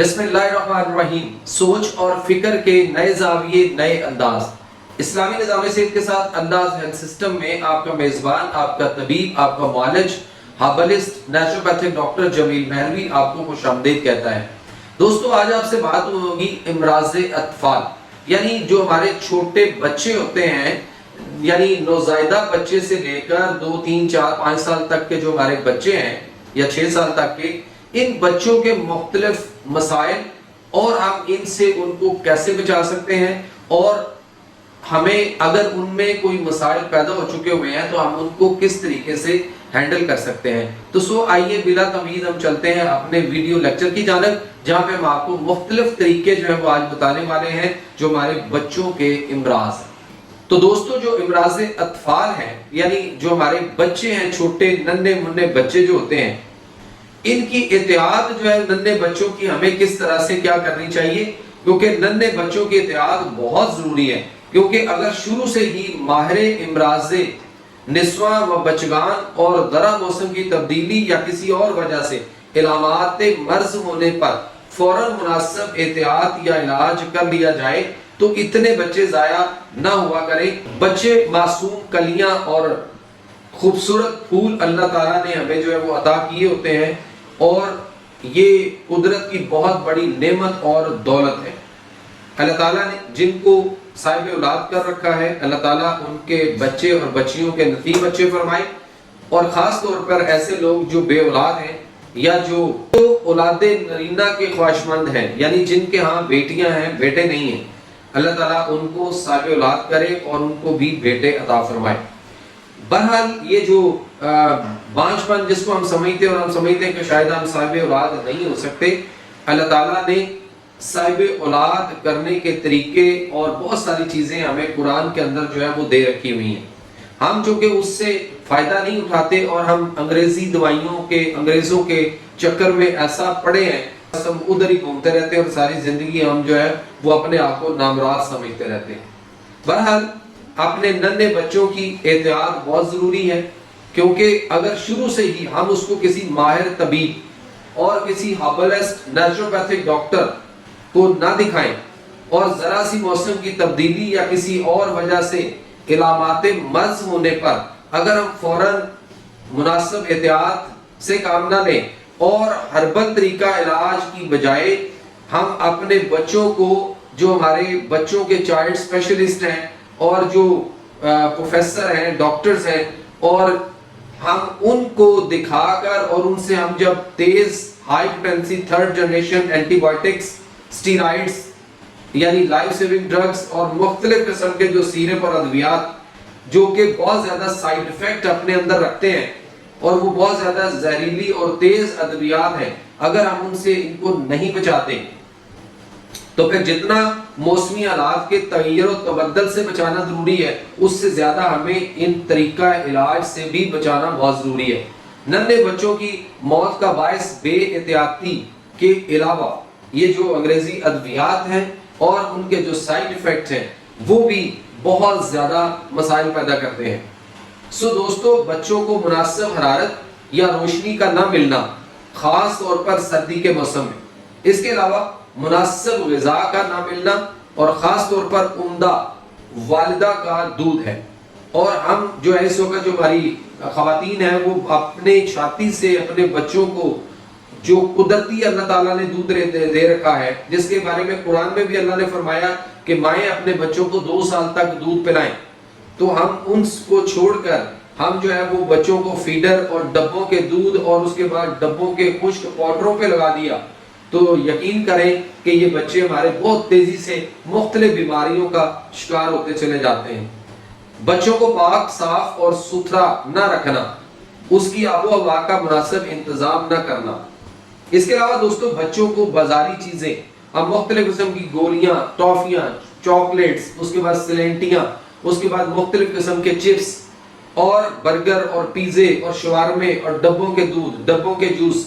بسم اللہ الرحمن الرحیم. سوچ اور فکر کے نئے زاویے، نئے انداز. اسلامی نظام صحت کے ساتھ انداز ہیلتھ سسٹم میں آپ کا میزبان، آپ کا طبیب، آپ کا معالج، ہربلسٹ، نیچروپیتھک ڈاکٹر جمیل مہروی آپ کو خوش آمدید کہتا ہے. دوستو، آج آپ سے بات ہوگی امراض اطفال، یعنی جو ہمارے چھوٹے بچے ہوتے ہیں، یعنی نوزائیدہ بچے سے لے کر 2 3 4 5 سال تک کے جو ہمارے بچے ہیں یا 6 سال تک کے، ان بچوں کے مختلف مسائل اور ہم ان سے ان کو کیسے بچا سکتے ہیں، اور ہمیں اگر ان میں کوئی مسائل پیدا ہو چکے ہوئے ہیں تو ہم ان کو کس طریقے سے ہینڈل کر سکتے ہیں. تو آئیے بلا تمہید ہم چلتے ہیں اپنے ویڈیو لیکچر کی جانب، جہاں پہ ہم آپ کو مختلف طریقے جو ہے وہ آج بتانے والے ہیں جو ہمارے بچوں کے امراض ہیں. تو دوستو، جو امراض اطفال ہیں، یعنی جو ہمارے بچے ہیں، چھوٹے ننھے منھے بچے جو ہوتے ہیں، ان کی احتیاط جو ہے ننھے بچوں کی ہمیں کس طرح سے کیا کرنی چاہیے، کیونکہ ننھے بچوں کی احتیاط بہت ضروری ہے. کیونکہ اگر شروع سے ہی ماہر امراض نسواں و بچگان اور ذرا موسم کی تبدیلی یا کسی اور وجہ سے علامات مرض ہونے پر فوراً مناسب احتیاط یا علاج کر لیا جائے تو اتنے بچے ضائع نہ ہوا کریں. بچے معصوم کلیاں اور خوبصورت پھول اللہ تعالیٰ نے ہمیں جو ہے وہ عطا کیے ہوتے ہیں، اور یہ قدرت کی بہت بڑی نعمت اور دولت ہے. اللہ تعالیٰ نے جن کو صاحب اولاد کر رکھا ہے، اللہ تعالیٰ ان کے بچے اور بچیوں کے نصیب اچھے فرمائے، اور خاص طور پر ایسے لوگ جو بے اولاد ہیں یا جو اولاد نرینہ کے خواہشمند ہیں، یعنی جن کے ہاں بیٹیاں ہیں بیٹے نہیں ہیں، اللہ تعالیٰ ان کو صاحب اولاد کرے اور ان کو بھی بیٹے عطا فرمائے. بہرحال یہ جو بانجھ پن جس کو ہم سمجھتے ہیں، اور ہم سمجھتے ہیں کہ شاید ہم صاحب اولاد نہیں ہو سکتے، اللہ تعالیٰ نے صاحب اولاد کرنے کے طریقے اور بہت ساری چیزیں ہمیں قرآن کے اندر جو ہے وہ دے رکھی ہوئی ہیں. ہم چونکہ اس سے فائدہ نہیں اٹھاتے اور ہم انگریزی دوائیوں کے، انگریزوں کے چکر میں ایسا پڑے ہیں، ہم ادھر ہی گھومتے رہتے ہیں اور ساری زندگی ہم جو ہے وہ اپنے آپ کو نامراض سمجھتے رہتے ہیں. بہرحال اپنے ننھے بچوں کی احتیاط بہت ضروری ہے، کیونکہ اگر شروع سے ہی ہم اس کو کسی ماہر طبیب اور کسی ہربلسٹ نیچروپیتھک ڈاکٹر کو نہ دکھائیں، اور ذرا سی موسم کی تبدیلی یا کسی اور وجہ سے علامات مرض ہونے پر اگر ہم فوراً مناسب احتیاط سے کام نہ لیں اور ہربل طریقہ علاج کی بجائے ہم اپنے بچوں کو، جو ہمارے بچوں کے چائلڈ اسپیشلسٹ ہیں اور جو پروفیسر ہیں، ڈاکٹرز ہیں، اور ہم ان کو دکھا کر اور ان سے ہم جب تیز high potency 3rd generation antibiotics, steroids یعنی لائف سیونگ ڈرگز اور مختلف قسم کے جو سیرپ اور ادویات جو کہ بہت زیادہ سائیڈ ایفیکٹ اپنے اندر رکھتے ہیں اور وہ بہت زیادہ زہریلی اور تیز ادویات ہیں، اگر ہم ان سے ان کو نہیں بچاتے تو پھر جتنا موسمی حالات کے تغیر و تبدل سے بچانا ضروری ہے، اس سے زیادہ ہمیں ان طریقہ علاج سے بھی بچانا بہت ضروری ہے. ننھے بچوں کی موت کا باعث بے احتیاطی کے علاوہ یہ جو انگریزی ادویات ہیں اور ان کے جو سائیڈ ایفیکٹ ہیں وہ بھی بہت زیادہ مسائل پیدا کرتے ہیں. دوستو، بچوں کو مناسب حرارت یا روشنی کا نہ ملنا، خاص طور پر سردی کے موسم میں، اس کے علاوہ مناسب غذا کا نہ ملنا، اور خاص طور پر عمدہ والدہ کا دودھ ہے. اور ہم جو ہے اس وقت جو ہماری خواتین ہیں وہ اپنے چھاتی سے اپنے بچوں کو جو قدرتی اللہ تعالیٰ نے دودھ دے رکھا ہے، جس کے بارے میں قرآن میں بھی اللہ نے فرمایا کہ مائیں اپنے بچوں کو 2 سال تک دودھ پلائیں، تو ہم ان کو چھوڑ کر ہم جو ہے وہ بچوں کو فیڈر اور ڈبوں کے دودھ اور اس کے بعد ڈبوں کے خشک پاؤڈروں پہ لگا دیا، تو یقین کریں کہ یہ بچے ہمارے بہت تیزی سے مختلف بیماریوں کا شکار ہوتے چلے جاتے ہیں. بچوں کو پاک، صاف اور ستھرا نہ رکھنا، اس کی آب و ہوا کا مناسب انتظام نہ کرنا. اس کے علاوہ دوستو، بچوں کو بازاری چیزیں، اب مختلف قسم کی گولیاں، ٹافیاں، چاکلیٹس، اس کے بعد سلینٹیاں، اس کے بعد مختلف قسم کے چپس اور برگر اور پیزے اور شوارمے اور ڈبوں کے دودھ، ڈبوں کے جوس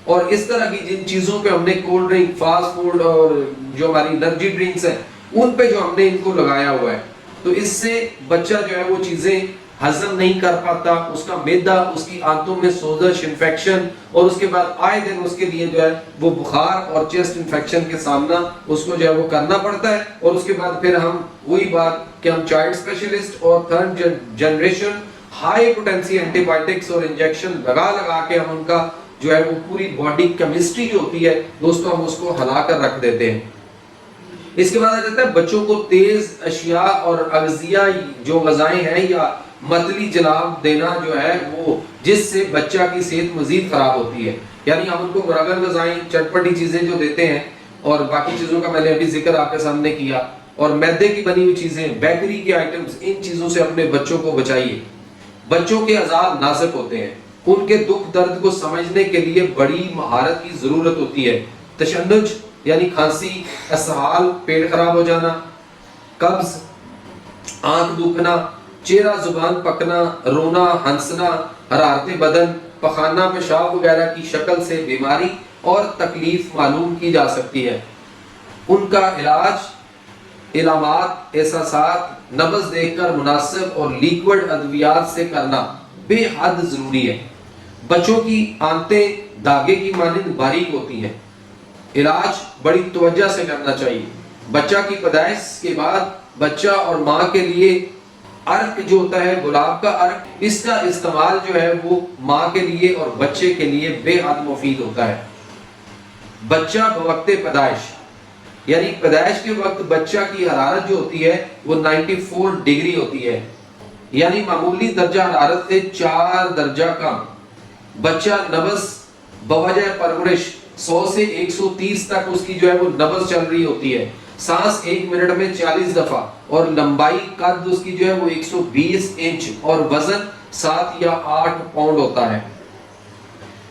اور اس طرح کی جن چیزوں پہ ہم نے کولڈ ڈرنک، فاسٹ فوڈ اور جو ہماری انرجی ڈرنکس ہیں ان پہ جو ہم نے ان کو لگایا ہوا ہے، تو اس سے بچہ جو ہے وہ چیزیں ہضم نہیں کر پاتا، اس کا معدہ، اس کی آنتوں میں سوزش، انفیکشن، اور اس کے بعد آئے دن اس کے لیے جو ہے وہ بخار اور چیسٹ انفیکشن کے سامنا اس کو جو ہے وہ کرنا پڑتا ہے. اور اس کے بعد پھر ہم وہی بات کہ ہم چائلڈ اسپیشلسٹ اور third generation high potency antibiotics اور انجیکشن لگا کے ہم ان کا جو ہے وہ پوری باڈی کیمسٹری جو ہوتی ہے دوستوں ہم اس کو ہلا کر رکھ دیتے ہیں. اس کے بعد آ جاتا ہے بچوں کو تیز اشیاء اور اغذیہ جو غذائیں ہیں یا متلی جلاب دینا جو ہے وہ جس سے بچہ کی صحت مزید خراب ہوتی ہے. یعنی ہم ان کو مرغن غذائیں چٹپٹی چیزیں جو دیتے ہیں اور باقی چیزوں کا میں نے ابھی ذکر آپ کے سامنے کیا، اور میدے کی بنی ہوئی چیزیں، بیکری کے آئٹمز، ان چیزوں سے اپنے بچوں کو بچائیے. بچوں کے اعضاء نازک ہوتے ہیں، ان کے دکھ درد کو سمجھنے کے لیے بڑی مہارت کی ضرورت ہوتی ہے. تشنج یعنی کھانسی، اسہال پیٹ خراب ہو جانا، قبض، آنکھ دکھنا، چہرہ زبان پکنا، رونا، ہنسنا، حرارت بدن، پخانہ پیشاب وغیرہ کی شکل سے بیماری اور تکلیف معلوم کی جا سکتی ہے. ان کا علاج علامات، احساسات، نبض دیکھ کر مناسب اور لیکوڈ ادویات سے کرنا بے حد ضروری ہے. بچوں کی آنتیں داغے کی مانند باریک ہوتی ہیں، علاج بڑی توجہ سے کرنا چاہیے. بچہ کی پیدائش کے بعد بچہ اور ماں کے لیے عرق جو ہوتا ہے گلاب کا عرق، اس کا استعمال جو ہے وہ ماں کے لیے اور بچے کے لیے بے حد مفید ہوتا ہے. بچہ بوقت پیدائش یعنی پیدائش کے وقت بچہ کی حرارت جو ہوتی ہے وہ 94 ڈگری ہوتی ہے، یعنی معمولی درجہ حرارت سے 4 درجہ کم. بچہ نبض بوجہ پرورش 100 سے 130 تک اس کی جو ہے وہ نبض چل رہی ہوتی ہے. سانس 1 منٹ میں 40 دفعہ، اور لمبائی قد اس کی جو ہے وہ 120 انچ اور وزن 7 یا 8 پاؤنڈ ہوتا ہے.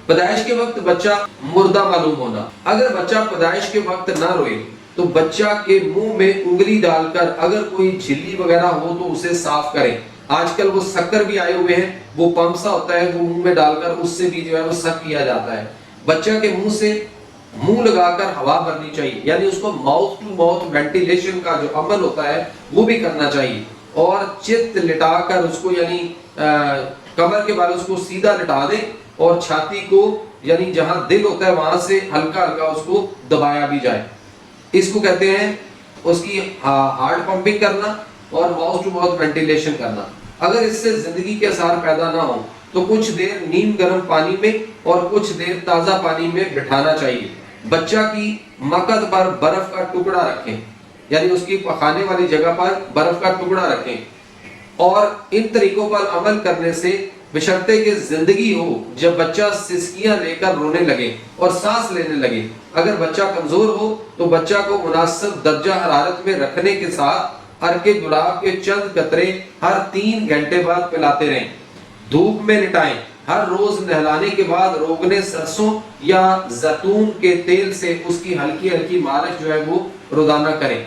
پیدائش کے وقت بچہ مردہ معلوم ہونا. اگر بچہ پیدائش کے وقت نہ روئے تو بچہ کے منہ میں انگلی ڈال کر اگر کوئی جھلی وغیرہ ہو تو اسے صاف کریں. آج کل وہ سکر بھی آئے ہوئے ہیں، وہ پمپ سا ہوتا ہے، وہ منہ میں ڈال کر اس سے بھی جو ہے وہ سک کیا جاتا ہے. بچہ کے منہ سے منہ لگا کر ہوا بھرنی چاہیے، یعنی اس کو ماؤتھ ٹو ماؤتھ وینٹیلیشن کا جو عمل ہوتا ہے وہ بھی کرنا چاہیے. اور چت لٹا کر اس کو یعنی کمر کے بال اس کو سیدھا لٹا دیں اور چھاتی کو یعنی جہاں دل ہوتا ہے وہاں سے ہلکا ہلکا اس کو دبایا بھی جائے. اس کو کہتے ہیں اس کی ہارٹ پمپنگ کرنا اور ماؤتھ ٹو ماؤتھ وینٹیلیشن کرنا. اگر اس سے زندگی کے اثار پیدا نہ ہوں تو کچھ دیر نیم گرم پانی میں اور کچھ دیر تازہ پانی میں بٹھانا چاہیے. بچہ کی مقد پر برف کا ٹکڑا رکھیں، یعنی اس کی پخانے والی جگہ پر برف کا ٹکڑا رکھیں. اور ان طریقوں پر عمل کرنے سے بشرطے کہ زندگی ہو جب بچہ سسکیاں لے کر رونے لگے اور سانس لینے لگے. اگر بچہ کمزور ہو تو بچہ کو مناسب درجہ حرارت میں رکھنے کے ساتھ عرق گلاب کے چند قطرے ہر 3 گھنٹے بعد پلاتے رہیں. دھوپ میں لٹائیں. ہر روز نہلانے کے بعد روغن سرسوں یا زیتون کے تیل سے اس کی ہلکی ہلکی مالش جو ہے وہ روزانہ کریں،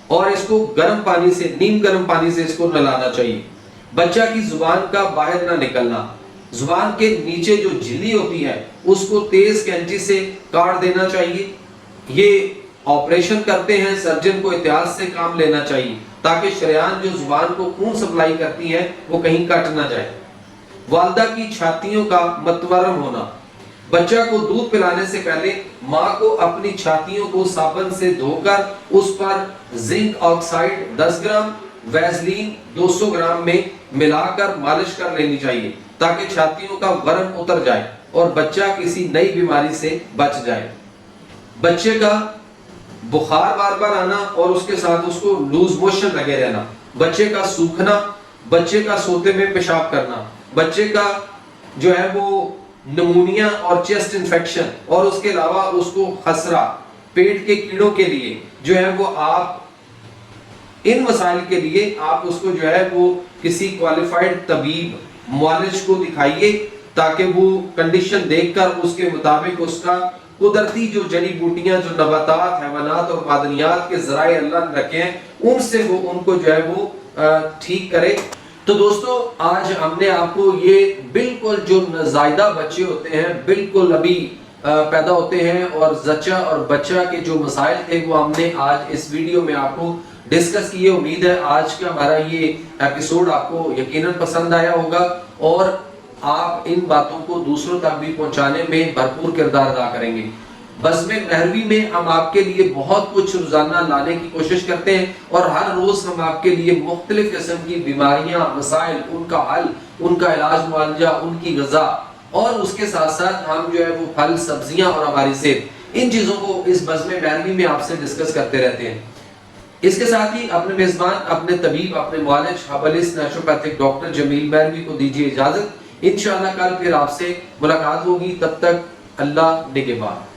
اور اس کو گرم پانی سے، نیم گرم پانی سے اس کو نہلانا چاہیے. بچہ کی زبان کا باہر نہ نکلنا. زبان کے نیچے جو جھلی ہوتی ہے اس کو تیز کینچی سے کاٹ دینا چاہیے. یہ آپریشن کرتے ہیں سرجن کو احتیاط سے کام لینا چاہیے تاکہ شریان جو زبان کو خون سپلائی کرتی ہے وہ کہیں کٹ نہ جائے. والدہ کی چھاتیوں کا متورم ہونا. بچہ کو دودھ پلانے سے پہلے ماں کو اپنی چھاتیوں کو صابن سے دھو کر اس پر zinc oxide 10 gram, Vaseline 200 gram میں ملا کر مالش کر لینی چاہیے تاکہ چھاتیوں کا ورم اتر جائے اور بچہ کسی نئی بیماری سے بچ جائے. بچے کا بخار بار بار آنا اور اس کے ساتھ اس کو لوز موشن لگے رہنا، بچے کا سوکھنا، بچے کا سوتے میں پیشاب کرنا، بچے کا جو ہے وہ نمونیا اور چیسٹ انفیکشن، اور اس کے علاوہ اس کو خسرہ، پیٹ کے کیڑوں کے لیے جو ہے وہ آپ ان مسائل کے لیے آپ اس کو جو ہے وہ کسی کوالیفائڈ طبیب معالج کو دکھائیے تاکہ وہ کنڈیشن دیکھ کر اس کے مطابق اس کا قدرتی جو جڑی بوٹیاں، جو نباتات، حیوانات اور معدنیات کے ذرائع اللہ نے رکھے ہیں ان سے وہ ان کو جو ہے وہ ٹھیک کرے. تو دوستو آج ہم نے آپ کو یہ بالکل جو نازائیدہ بچے ہوتے ہیں، بالکل ابھی پیدا ہوتے ہیں اور زچہ اور بچہ کے جو مسائل تھے وہ ہم نے آج اس ویڈیو میں آپ کو ڈسکس کیے. امید ہے آج کا ہمارا یہ ایپیسوڈ آپ کو یقیناً پسند آیا ہوگا اور آپ ان باتوں کو دوسروں تک بھی پہنچانے میں بھرپور کردار ادا کریں گے. بزم مہروی میں ہم آپ کے لیے بہت کچھ روزانہ لانے کی کوشش کرتے ہیں اور ہر روز ہم آپ کے لیے مختلف قسم کی بیماریاں، مسائل، ان کا حل، ان کا علاج معالجہ، ان کی غذا اور اس کے ساتھ ساتھ ہم جو ہے وہ پھل، سبزیاں اور ہماری صحت، ان چیزوں کو اس بزم مہروی میں آپ سے ڈسکس کرتے رہتے ہیں. اس کے ساتھ ہی اپنے میزبان، اپنے طبیب، اپنے معالج، ہربلسٹ، نیچروپیتھک ڈاکٹر جمیل مہروی کو دیجیے اجازت. انشاءاللہ کل پھر آپ سے ملاقات ہوگی. تب تک اللہ نگہبان.